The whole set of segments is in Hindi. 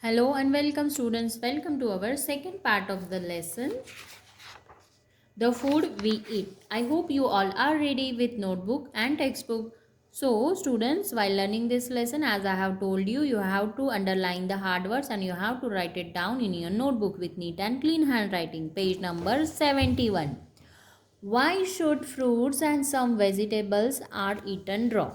Hello and welcome students. Welcome to our second part of the lesson, the food we eat. I hope you all are ready with notebook and textbook. So students, while learning this lesson, as I have told you, you have to underline the hard words and you have to write it down in your notebook with neat and clean handwriting. Page number 71. Why should fruits and some vegetables are eaten raw?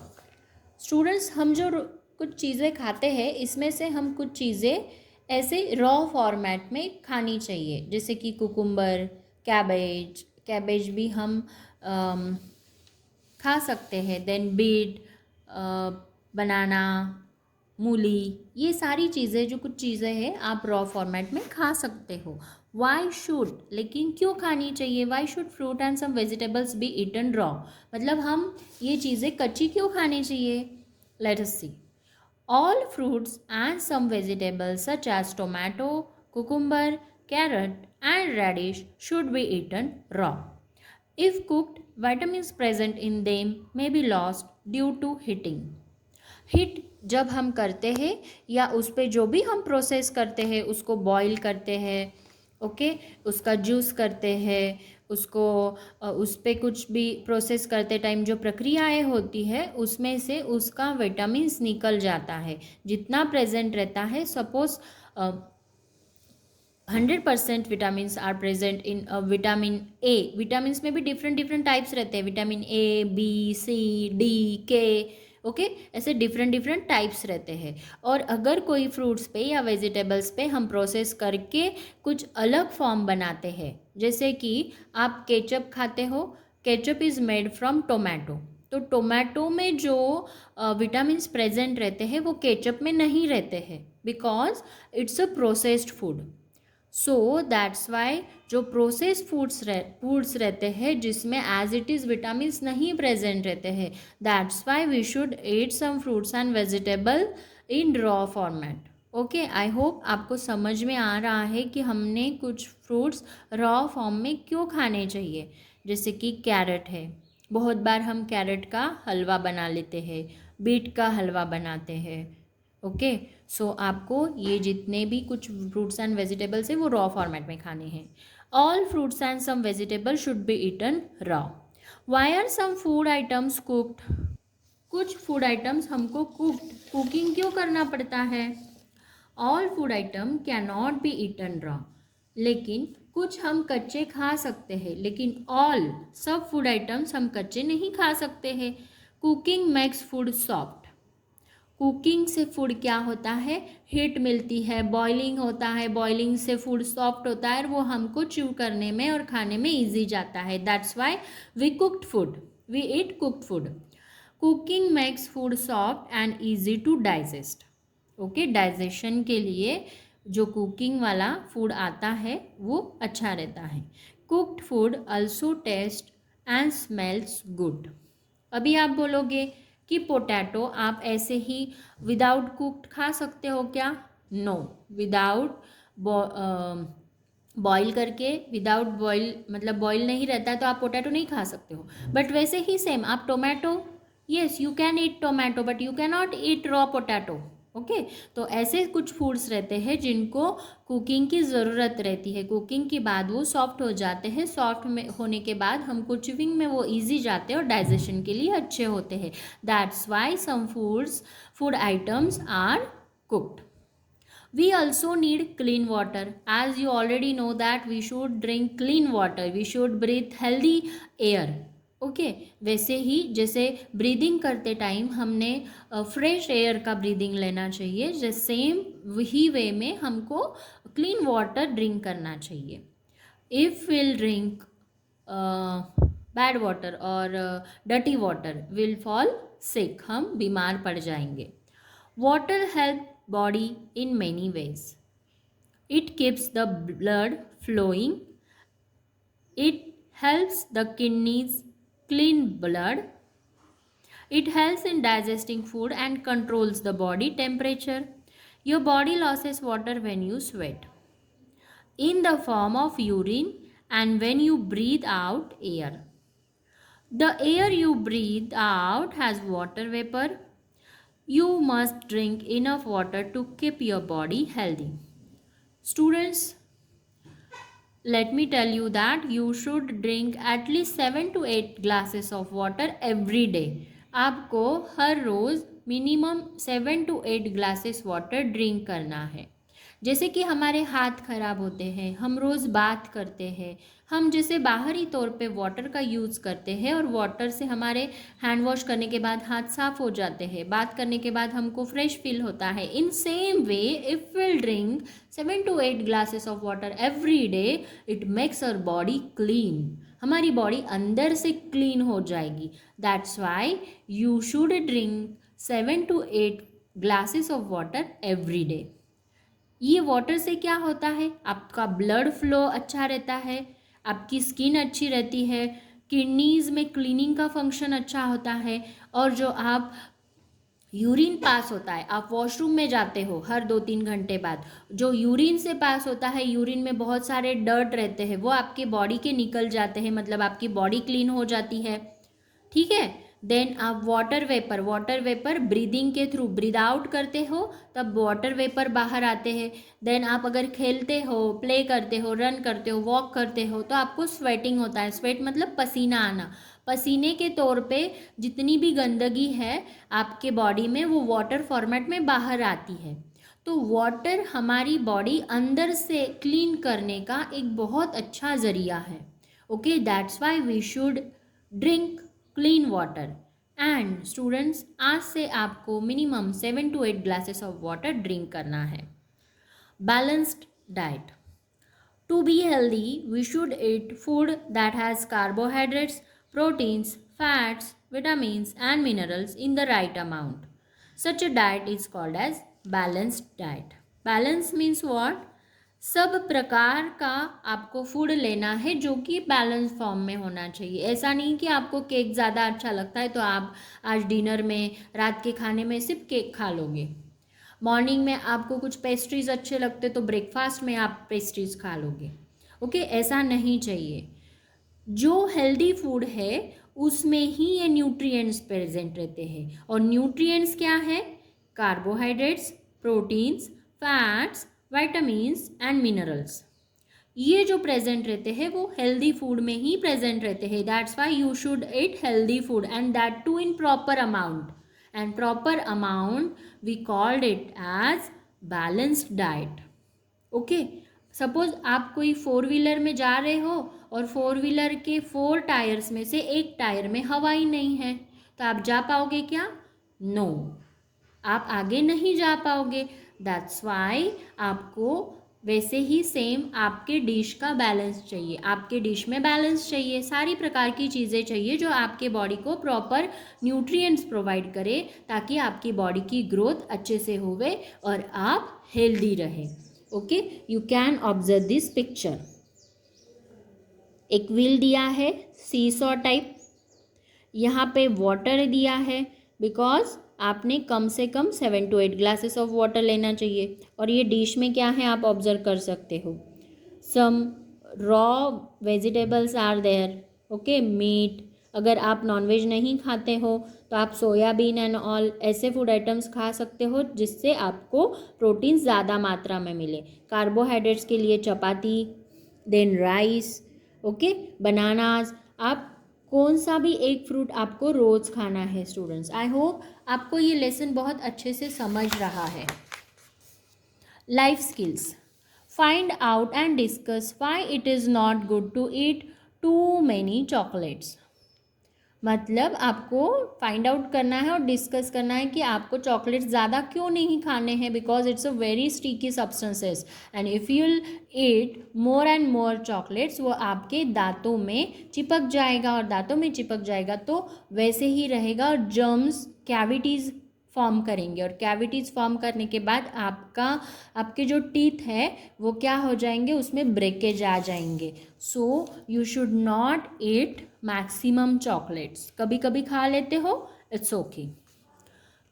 Students, हम जो कुछ चीज़ें खाते हैं इसमें से हम कुछ चीज़ें ऐसे रॉ फॉर्मेट में खानी चाहिए, जैसे कि कुकुम्बर, कैबेज कैबेज भी हम खा सकते हैं। देन बीट, बनाना, मूली, ये सारी चीज़ें जो कुछ चीज़ें हैं आप रॉ फॉर्मेट में खा सकते हो। वाई शुड, लेकिन क्यों खानी चाहिए? Why should fruit and some vegetables be eaten raw, मतलब हम ये चीज़ें कच्ची क्यों खानी चाहिए? Let us see. All fruits and some vegetables such as tomato, cucumber, carrot and radish should be eaten raw. If cooked, vitamins present in them may be lost due to heating. Heat जब हम करते हैं या उस पर जो भी हम प्रोसेस करते हैं, उसको बॉईल करते हैं, ओके, उसका जूस करते हैं, उसको उस पर कुछ भी प्रोसेस करते टाइम जो प्रक्रियाएं होती है उसमें से उसका विटामिन्स निकल जाता है। जितना प्रेजेंट रहता है, suppose 100% vitamins are present in vitamin A. Vitamins में भी डिफरेंट डिफरेंट टाइप्स रहते हैं, vitamin A, B, C, D, K, okay, ऐसे डिफरेंट डिफरेंट टाइप्स रहते हैं। और अगर कोई फ्रूट्स पे या वेजिटेबल्स पे हम प्रोसेस करके कुछ अलग फॉर्म बनाते हैं, जैसे कि आप केचप खाते हो, ketchup is made from tomato, तो टोमेटो में जो विटामिन्स प्रेजेंट रहते हैं वो केचप में नहीं रहते हैं, because it's a processed food. So that's why जो प्रोसेस फूड्स रहते हैं जिसमें एज इट इज़ विटामिन्स नहीं प्रेजेंट रहते हैं, that's why we should eat some fruits and vegetable in raw format. Okay, I hope आपको समझ में आ रहा है कि हमने कुछ फ्रूट्स रॉ फॉर्म में क्यों खाने चाहिए। जैसे कि कैरेट है, बहुत बार हम कैरेट का हलवा बना लेते हैं, बीट का हलवा बनाते हैं, ओके। सो आपको ये जितने भी कुछ फ्रूट्स एंड वेजिटेबल्स है वो रॉ फॉर्मेट में खाने हैं। All fruits and some vegetable should be eaten raw. Why are some food items cooked? कुछ फूड आइटम्स हमको कुकिंग क्यों करना पड़ता है? All food item can not be eaten raw, लेकिन कुछ हम कच्चे खा सकते हैं, लेकिन ऑल सब फूड आइटम्स हम कच्चे नहीं खा सकते हैं। Cooking makes food soft. Cooking से फूड क्या होता है? हीट मिलती है, बॉइलिंग होता है, बॉइलिंग से फूड सॉफ्ट होता है और वो हमको च्यू करने में और खाने में इजी जाता है। That's why we cooked food, we eat cooked food. Cooking makes food soft and easy to digest. Okay, digestion के लिए जो कुकिंग वाला फूड आता है वो अच्छा रहता है। Cooked food also taste and smells good. अभी आप बोलोगे कि पोटैटो आप ऐसे ही विदाउट कुक्ड खा सकते हो क्या? नो, विदाउट बॉईल करके, विदाउट बॉईल मतलब बॉईल नहीं रहता तो आप पोटैटो नहीं खा सकते हो। बट वैसे ही सेम आप tomato, yes you can eat tomato but you can not eat raw potato, okay. तो ऐसे कुछ फूड्स रहते हैं जिनको कुकिंग की ज़रूरत रहती है, कुकिंग के बाद वो सॉफ्ट हो जाते हैं, सॉफ्ट में होने के बाद हमको च्यूइंग में वो इजी जाते हैं और डाइजेशन के लिए अच्छे होते हैं। That's why some food items are cooked. We also need clean water. As you already know that we should drink clean water, we should breathe healthy air. Okay, वैसे ही जैसे ब्रीदिंग करते टाइम हमने फ्रेश एयर का ब्रीदिंग लेना चाहिए, जैसे सेम वही वे में हमको क्लीन वाटर ड्रिंक करना चाहिए। If will drink bad water और dirty water will fall sick, हम बीमार पड़ जाएंगे। Water help body in many ways. It keeps the blood flowing. It helps the kidneys clean blood. It helps in digesting food and controls the body temperature. Your body loses water when you sweat in the form of urine and when you breathe out air. The air you breathe out has water vapor. You must drink enough water to keep your body healthy. Students, let me tell you that you should drink at least 7 to 8 glasses of water every day. आपको हर रोज़ minimum 7 to 8 glasses water drink करना है. जैसे कि हमारे हाथ खराब होते हैं, हम रोज़ बात करते हैं, हम जैसे बाहरी तौर पे वाटर का यूज़ करते हैं और वाटर से हमारे हैंड वॉश करने के बाद हाथ साफ़ हो जाते हैं, बात करने के बाद हमको फ्रेश फील होता है. In same way if will drink 7 to 8 glasses of water every day, it makes our body clean. हमारी बॉडी अंदर से क्लीन हो जाएगी. That's why you should drink 7 to 8 glasses of water every day. ये वाटर से क्या होता है, आपका ब्लड फ्लो अच्छा रहता है, आपकी स्किन अच्छी रहती है, किडनीज़ में क्लीनिंग का फंक्शन अच्छा होता है, और जो आप यूरिन पास होता है, आप वॉशरूम में जाते हो हर 2-3 घंटे बाद, जो यूरिन से पास होता है, यूरिन में बहुत सारे डर्ट रहते हैं, वो आपके बॉडी के निकल जाते हैं, मतलब आपकी बॉडी क्लीन हो जाती है. ठीक है. देन आप वाटर वेपर ब्रीदिंग के थ्रू ब्रीद आउट करते हो, तब वाटर वेपर बाहर आते हैं. देन आप अगर खेलते हो, प्ले करते हो, रन करते हो, वॉक करते हो, तो आपको स्वेटिंग होता है. स्वेट मतलब पसीना आना. पसीने के तौर पे जितनी भी गंदगी है आपके बॉडी में, वो वाटर फॉर्मेट में बाहर आती है. तो वाटर हमारी बॉडी अंदर से क्लीन करने का एक बहुत अच्छा ज़रिया है. Okay, that's why we should drink clean water. And students, आज से आपको minimum 7 to 8 glasses of water drink करना है. Balanced diet. To be healthy we should eat food that has carbohydrates, proteins, fats, vitamins and minerals in the right amount. Such a diet is called as balanced diet. Balance means what? सब प्रकार का आपको फूड लेना है जो कि बैलेंस फॉर्म में होना चाहिए. ऐसा नहीं कि आपको केक ज़्यादा अच्छा लगता है तो आप आज डिनर में, रात के खाने में सिर्फ केक खा लोगे. मॉर्निंग में आपको कुछ पेस्ट्रीज अच्छे लगते तो ब्रेकफास्ट में आप पेस्ट्रीज खा लोगे. ओके, ऐसा नहीं चाहिए. जो हेल्दी फूड है उसमें ही ये न्यूट्रिएंट्स प्रेजेंट रहते हैं. और न्यूट्रिएंट्स क्या है? Carbohydrates, proteins, fats, vitamins and minerals. ये जो प्रेजेंट रहते हैं वो हेल्दी फूड में ही प्रेजेंट रहते हैं. That's why you should eat healthy food and that too in proper amount. And proper amount we called it as balanced diet. Okay, suppose आप कोई 4 व्हीलर में जा रहे हो और 4 व्हीलर के 4 टायर्स में से एक टायर में हवा ही नहीं है, तो आप जा पाओगे क्या? नो, आप आगे नहीं जा पाओगे. दैट्स वाई आपको वैसे ही सेम आपके डिश का बैलेंस चाहिए. आपके डिश में बैलेंस चाहिए, सारी प्रकार की चीज़ें चाहिए जो आपके बॉडी को प्रॉपर न्यूट्रिएंट्स प्रोवाइड करे, ताकि आपकी बॉडी की ग्रोथ अच्छे से होवे और आप हेल्दी रहे. Okay, you can observe this picture. एक व्हील दिया है सीसॉ टाइप, यहाँ पे वाटर दिया है, बिकॉज आपने कम से कम 7 to 8 glasses ऑफ वाटर लेना चाहिए. और ये डिश में क्या है आप ऑब्जर्व कर सकते हो. Some raw vegetables are there. Okay, meat, अगर आप नॉनवेज नहीं खाते हो तो आप सोयाबीन एंड ऑल ऐसे फूड आइटम्स खा सकते हो जिससे आपको प्रोटीन ज़्यादा मात्रा में मिले. कार्बोहाइड्रेट्स के लिए चपाती, देन राइस, ओके, बनानास. आप कौन सा भी एक फ्रूट आपको रोज़ खाना है. स्टूडेंट्स, आई होप आपको ये लेसन बहुत अच्छे से समझ रहा है. Life skills. Find out and discuss why it is not good to eat too many chocolates. मतलब आपको फाइंड आउट करना है और डिस्कस करना है कि आपको चॉकलेट्स ज़्यादा क्यों नहीं खाने हैं, because it's a very sticky substances and if you will eat more and more chocolates, वो आपके दांतों में चिपक जाएगा और दांतों में चिपक जाएगा तो वैसे ही रहेगा और जर्म्स कैविटीज़ फॉर्म करेंगे. और कैविटीज़ फॉर्म करने के बाद आपके जो टीथ है वो क्या हो जाएंगे, उसमें ब्रेकेज आ जाएंगे. So you should not eat maximum chocolates. कभी कभी खा लेते हो, it's okay.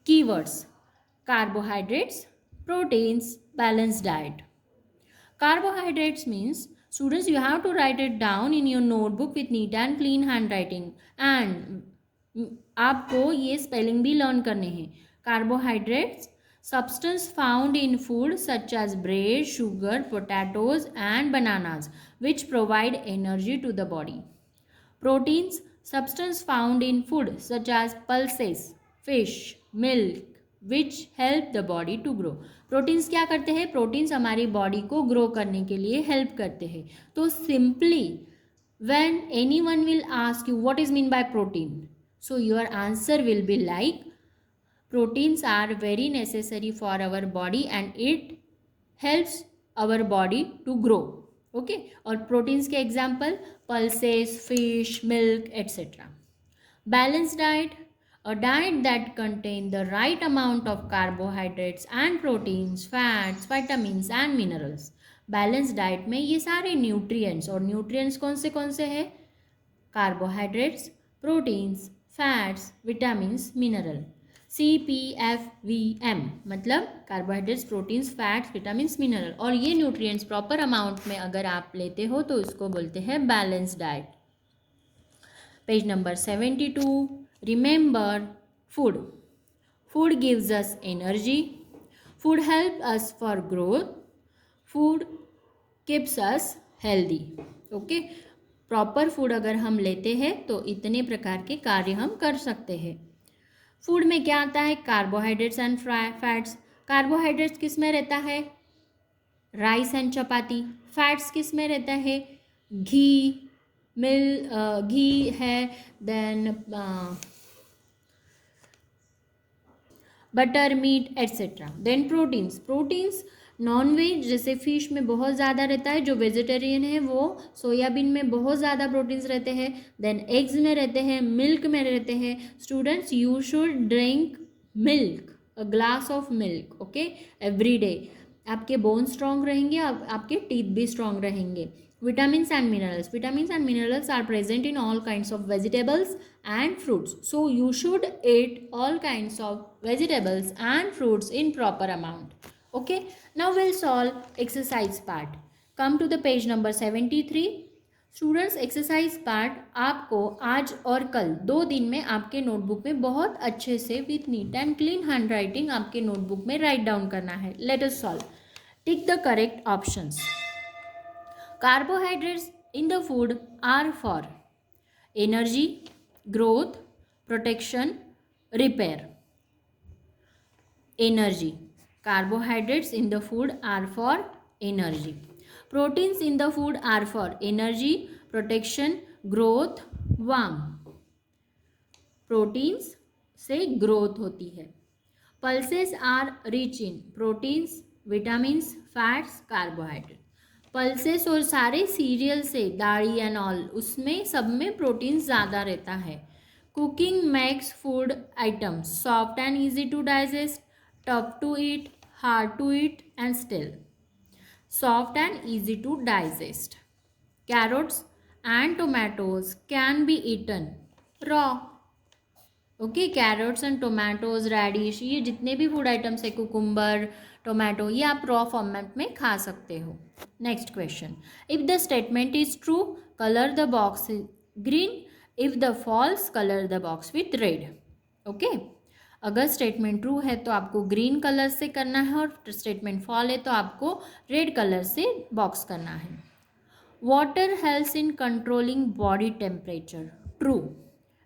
Keywords. Carbohydrates, proteins, balance diet. Carbohydrates means, students, you have to write it down in your notebook with neat and clean handwriting. And आपको ये स्पेलिंग भी लर्न करने हैं. Carbohydrates, substance found in food such as bread, sugar, potatoes and bananas, which provide energy to the body. Proteins, substance found in food such as pulses, fish, milk, which help the body to grow. Proteins क्या करते हैं? प्रोटीन्स हमारी बॉडी को ग्रो करने के लिए हेल्प करते हैं. तो simply when anyone will ask you what is mean by protein, so your answer will be like proteins are very necessary for our body and it helps our body to grow. Okay और प्रोटीन्स के example pulses, fish, milk etcetera. Balance diet, a diet that contain the right amount of carbohydrates and proteins, fats, vitamins and minerals. Balance diet में ये सारे न्यूट्रिएंट्स, और न्यूट्रिएंट्स कौन से हैं? Carbohydrates, proteins, fats, vitamins, mineral. CPFVM मतलब carbohydrates, proteins, fats, vitamins, mineral. और ये न्यूट्रिएंट्स प्रॉपर अमाउंट में अगर आप लेते हो तो इसको बोलते हैं balance diet. Page number 72. Remember food. Food gives us energy. Food help us for growth. Food keeps us healthy. Okay, proper food अगर हम लेते हैं तो इतने प्रकार के कार्य हम कर सकते हैं. फूड में क्या आता है? Carbohydrates and fats. कार्बोहाइड्रेट्स किस में रहता है? Rice and chapati. फैट्स किस में रहता है? घी, घी है, then butter, meat etcetera. Then proteins. Proteins non veg जैसे फिश में बहुत ज़्यादा रहता है, जो वेजिटेरियन है वो सोयाबीन में बहुत ज़्यादा प्रोटीन्स रहते हैं. देन एग्स में रहते हैं, मिल्क में रहते हैं. Students, you should drink milk, a glass of milk, okay, every day. आपके बोन स्ट्रॉन्ग रहेंगे, आपके टीथ भी स्ट्रॉन्ग रहेंगे. Vitamins and minerals. Vitamins and minerals are present in all kinds of vegetables and fruits. So you should eat all kinds of vegetables and fruits in proper amount. Okay. Now we'll solve exercise part. Come to the page number 73. Students, exercise part आपको आज और कल 2 दिन में आपके नोटबुक में बहुत अच्छे से with neat and clean hand writing आपके नोटबुक में राइट डाउन करना है. Let us solve. Tick the correct options. Carbohydrates in the food are for energy, growth, protection, repair. Energy. Carbohydrates in the food are for energy. Proteins in the food are for energy, protection, growth, warmth. Proteins से growth होती है. Pulses are rich in proteins, vitamins, fats, carbohydrates. Pulses और सारे सीरियल से दाढ़ी एंड ऑल, उसमें सब में प्रोटीन ज़्यादा रहता है. Cooking makes food items soft and easy to digest, tough to eat, hard to eat and still. Soft and easy to digest. Carrots and tomatoes can be eaten raw. Okay, carrots and tomatoes, radish, ये जितने भी फूड आइटम्स है, कुकुम्बर, टोमेटो, ये आप रॉ फॉर्मेट में खा सकते हो. Next question. If the statement is true, colour the box green. If the false, colour the box with red. Okay, अगर स्टेटमेंट ट्रू है तो आपको ग्रीन कलर से करना है, और स्टेटमेंट फॉल है तो आपको रेड कलर से बॉक्स करना है. Water helps in controlling body temperature. True.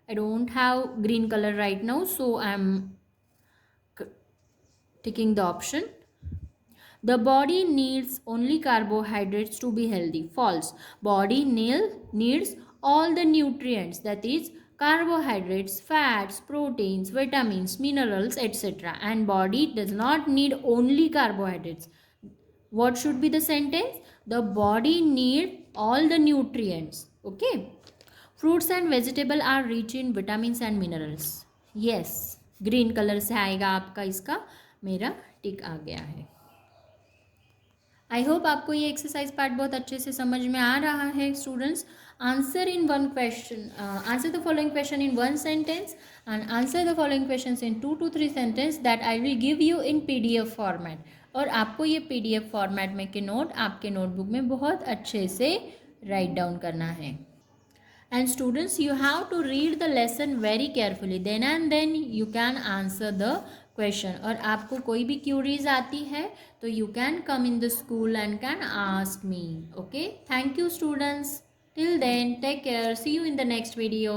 I don't have green color right now, so I am ticking the option. The body needs only carbohydrates to be healthy. False. Body needs all the nutrients, that is carbohydrates, fats, proteins, vitamins, minerals, etc. And body does not need only carbohydrates. What should be the sentence? The body needs all the nutrients. Okay. Fruits and vegetable are rich in vitamins and minerals. Yes, green colour से आएगा आपका, इसका मेरा टिक आ गया है. आई होप आपको ये एक्सरसाइज पार्ट बहुत अच्छे से समझ में आ रहा है. Students, answer in one question, answer the following question in 1 sentence and answer the following question in 2 to 3 sentence that I will give you in PDF format. और आपको ये PDF फॉर्मेट में के नोट आपके नोटबुक में बहुत अच्छे से राइट डाउन करना है. And students, you have to read the lesson very carefully. Then and then you can answer the question. और आपको कोई भी क्यूरीज आती है तो you can come in the school and can ask me. Okay, thank you students, till then take care, see you in the next video.